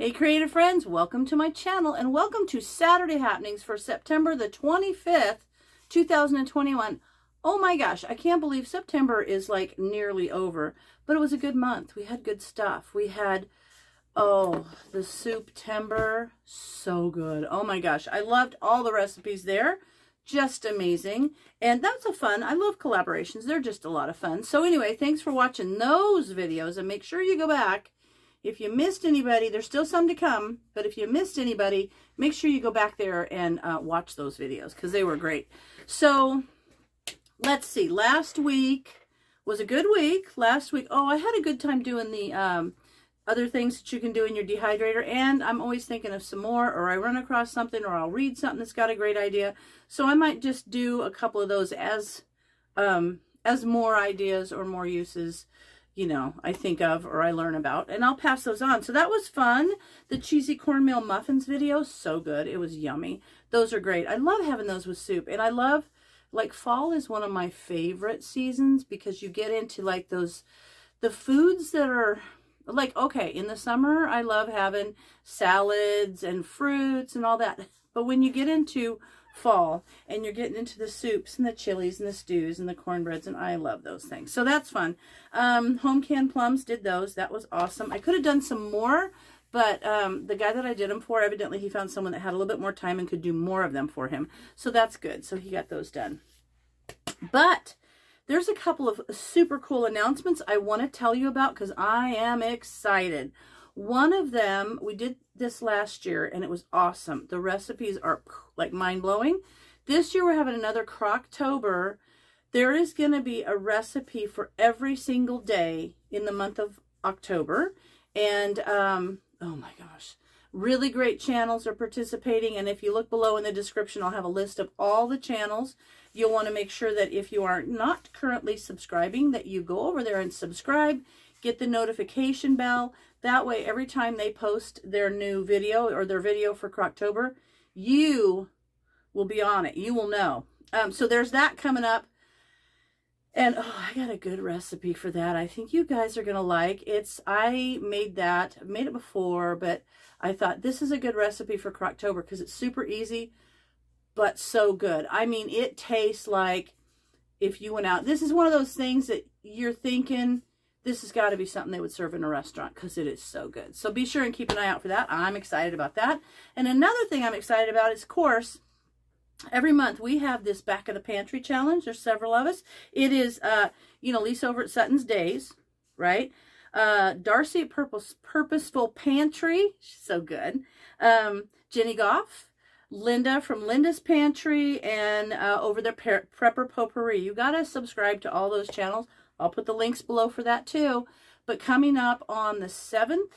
Hey creative friends, welcome to my channel and welcome to Saturday Happenings for September the 25th, 2021. Oh my gosh, I can't believe September is like nearly over, but it was a good month. We had good stuff. We had, oh, the Soup-tember, so good. Oh my gosh, I loved all the recipes there. Just amazing. And that's a fun, I love collaborations. They're just a lot of fun. So anyway, thanks for watching those videos and make sure you go back. If you missed anybody, there's still some to come, but if you missed anybody, make sure you go back there and watch those videos because they were great. So let's see. Last week was a good week. Last week, oh, I had a good time doing the other things that you can do in your dehydrator, and I'm always thinking of some more, or I run across something, or I'll read something that's got a great idea. So I might just do a couple of those as more ideas or more uses, you know, I think of or I learn about, and I'll pass those on. So that was fun. The cheesy cornmeal muffins video, so good. It was yummy. Those are great. I love having those with soup, and I love, like, fall is one of my favorite seasons because you get into like those, the foods that are like, okay, in the summer, I love having salads and fruits and all that. But when you get into fall and you're getting into the soups and the chilies and the stews and the cornbreads, and I love those things. So that's fun. Home canned plums, did those. That was awesome. I could have done some more, but the guy that I did them for, evidently he found someone that had a little bit more time and could do more of them for him. So that's good. So he got those done. But there's a couple of super cool announcements I want to tell you about because I am excited. One of them, we did this last year and it was awesome. The recipes are like mind-blowing. This year we're having another Croctober. There is going to be a recipe for every single day in the month of October. And, oh my gosh, really great channels are participating. And if you look below in the description, I'll have a list of all the channels. You'll want to make sure that if you are not currently subscribing, that you go over there and subscribe, get the notification bell. That way, every time they post their new video or their video for Croctober, you will be on it. You will know. So there's that coming up. And oh, I got a good recipe for that. I think you guys are going to like. I made that. I've made it before, but I thought this is a good recipe for Croctober because it's super easy, but so good. I mean, it tastes like if you went out. This is one of those things that you're thinking, this has got to be something they would serve in a restaurant because it is so good. So be sure and keep an eye out for that. I'm excited about that. And another thing I'm excited about is, of course, every month we have this Back of the Pantry challenge. There's several of us. It is, you know, Lisa over at Sutton's Days, right? Darcy at Purposeful Pantry. She's so good. Jenny Goff. Linda from Linda's Pantry, and over there, Prepper Potpourri. You got to subscribe to all those channels. I'll put the links below for that too. But coming up on the 7th,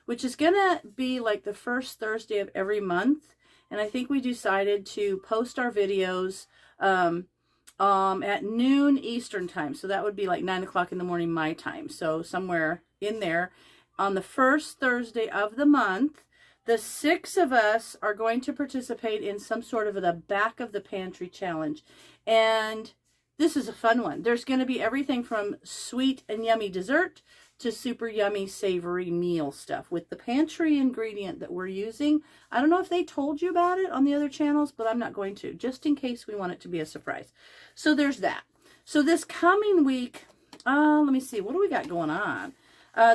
which is going to be like the first Thursday of every month, and I think we decided to post our videos at noon Eastern time. So that would be like 9 o'clock in the morning my time. So somewhere in there on the first Thursday of the month, the 6 of us are going to participate in some sort of the Back of the Pantry challenge. And this is a fun one. There's going to be everything from sweet and yummy dessert to super yummy savory meal stuff with the pantry ingredient that we're using. I don't know if they told you about it on the other channels, but I'm not going to, just in case we want it to be a surprise. So there's that. So this coming week, let me see, what do we got going on?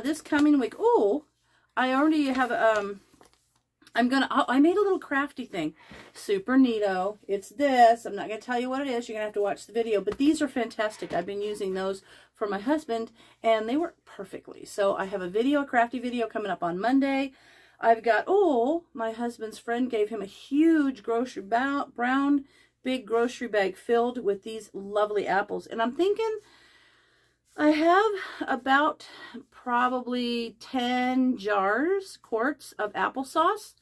This coming week, oh, I already have, I made a little crafty thing. Super neato. It's this. I'm not going to tell you what it is. You're going to have to watch the video. But these are fantastic. I've been using those for my husband, and they work perfectly. So I have a crafty video coming up on Monday. I've got, oh, my husband's friend gave him a huge brown big grocery bag filled with these lovely apples. And I'm thinking I have about probably 10 quarts of applesauce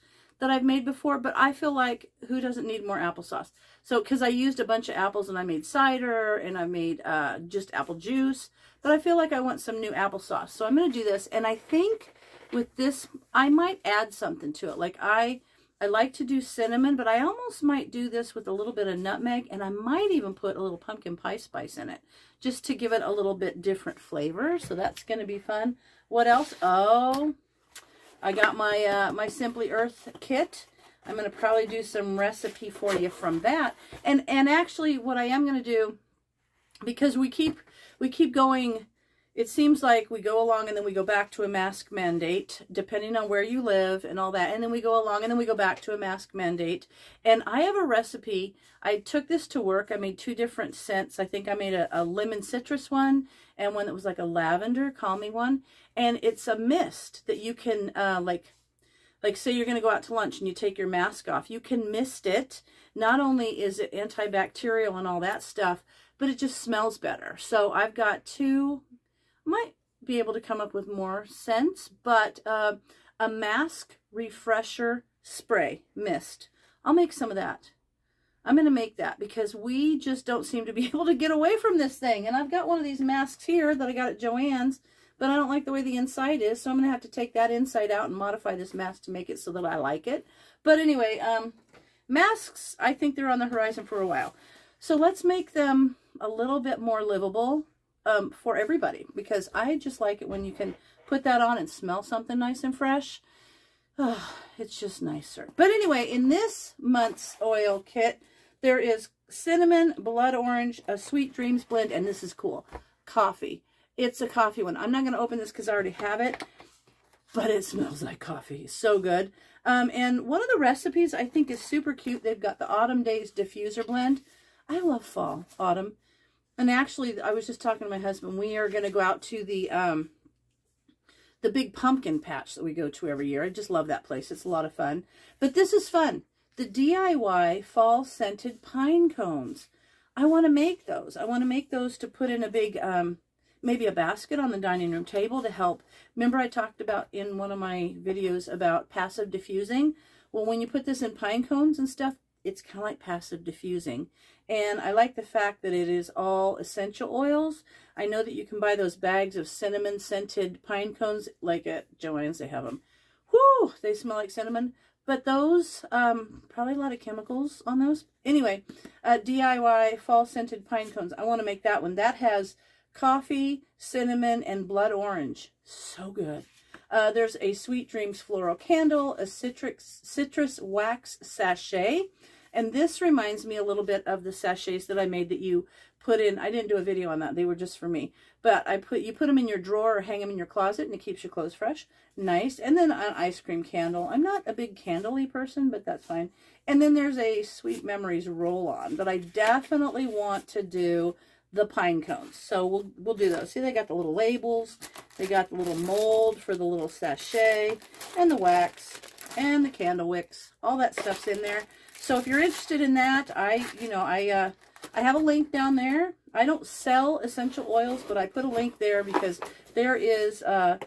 that I've made before, but I feel like who doesn't need more applesauce? So, because I used a bunch of apples and I made cider and I made just apple juice, but I feel like I want some new applesauce. So I'm going to do this, and I think with this, I might add something to it. Like I like to do cinnamon, but I almost might do this with a little bit of nutmeg, and I might even put a little pumpkin pie spice in it just to give it a little bit different flavor. So that's going to be fun. What else? Oh, I got my my Simply Earth kit. I'm going to probably do some recipe for you from that. And actually what I am going to do, because we keep going, it seems like we go along and then we go back to a mask mandate, depending on where you live and all that. And then we go along and then we go back to a mask mandate. And I have a recipe. I took this to work. I made 2 different scents. I think I made a lemon citrus one and one that was like a lavender calming one. And it's a mist that you can, like say you're going to go out to lunch and you take your mask off. You can mist it. Not only is it antibacterial and all that stuff, but it just smells better. So I've got 2, might be able to come up with more scents, but a mask refresher spray mist. I'll make some of that. I'm going to make that because we just don't seem to be able to get away from this thing. And I've got one of these masks here that I got at Joann's, but I don't like the way the inside is, so I'm going to have to take that inside out and modify this mask to make it so that I like it. But anyway, masks, I think they're on the horizon for a while. So let's make them a little bit more livable for everybody, because I just like it when you can put that on and smell something nice and fresh. Oh, it's just nicer. But anyway, in this month's oil kit, there is cinnamon, blood orange, a Sweet Dreams blend, and this is cool, coffee. It's a coffee one. I'm not going to open this because I already have it, but it smells like coffee. It's so good. And one of the recipes I think is super cute. They've got the Autumn Days Diffuser blend. I love fall, autumn. And actually, I was just talking to my husband. We are going to go out to the big pumpkin patch that we go to every year. I just love that place. It's a lot of fun. But this is fun. The DIY fall scented pine cones. I want to make those. I want to make those to put in a big... maybe a basket on the dining room table to help. Remember I talked about in one of my videos about passive diffusing? Well, when you put this in pine cones and stuff, it's kind of like passive diffusing. And I like the fact that it is all essential oils. I know that you can buy those bags of cinnamon scented pine cones, like at Joann's they have them. Whoo, they smell like cinnamon. But those, probably a lot of chemicals on those. Anyway, DIY fall scented pine cones. I want to make that one. That has coffee, cinnamon, and blood orange. So good. There's a Sweet Dreams floral candle, a citrus wax sachet, and this reminds me a little bit of the sachets that I made that you put in. I didn't do a video on that. They were just for me. But you put them in your drawer or hang them in your closet, and it keeps your clothes fresh. Nice. And then an ice cream candle. I'm not a big candle-y person, but that's fine. And then there's a Sweet Memories roll-on, but I definitely want to do the pine cones. So we'll do those. See, they got the little labels. They got the little mold for the little sachet and the wax and the candle wicks. All that stuff's in there. So if you're interested in that, I have a link down there. I don't sell essential oils, but I put a link there because there is, so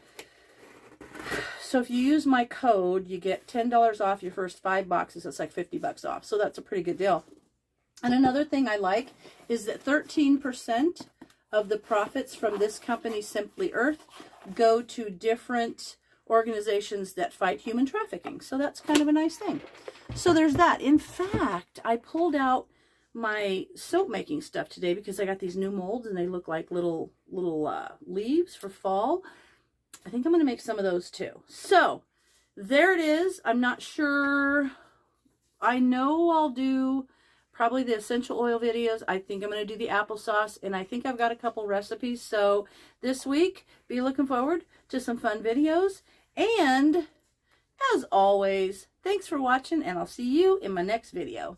if you use my code, you get $10 off your first 5 boxes. It's like 50 bucks off. So that's a pretty good deal. And another thing I like is that 13% of the profits from this company, Simply Earth, go to different organizations that fight human trafficking. So that's kind of a nice thing. So there's that. In fact, I pulled out my soap making stuff today because I got these new molds and they look like little leaves for fall. I think I'm going to make some of those too. So there it is. I'm not sure. I know I'll do probably the essential oil videos. I think I'm going to do the applesauce, and I think I've got a couple recipes. So this week, be looking forward to some fun videos. And as always, thanks for watching, and I'll see you in my next video.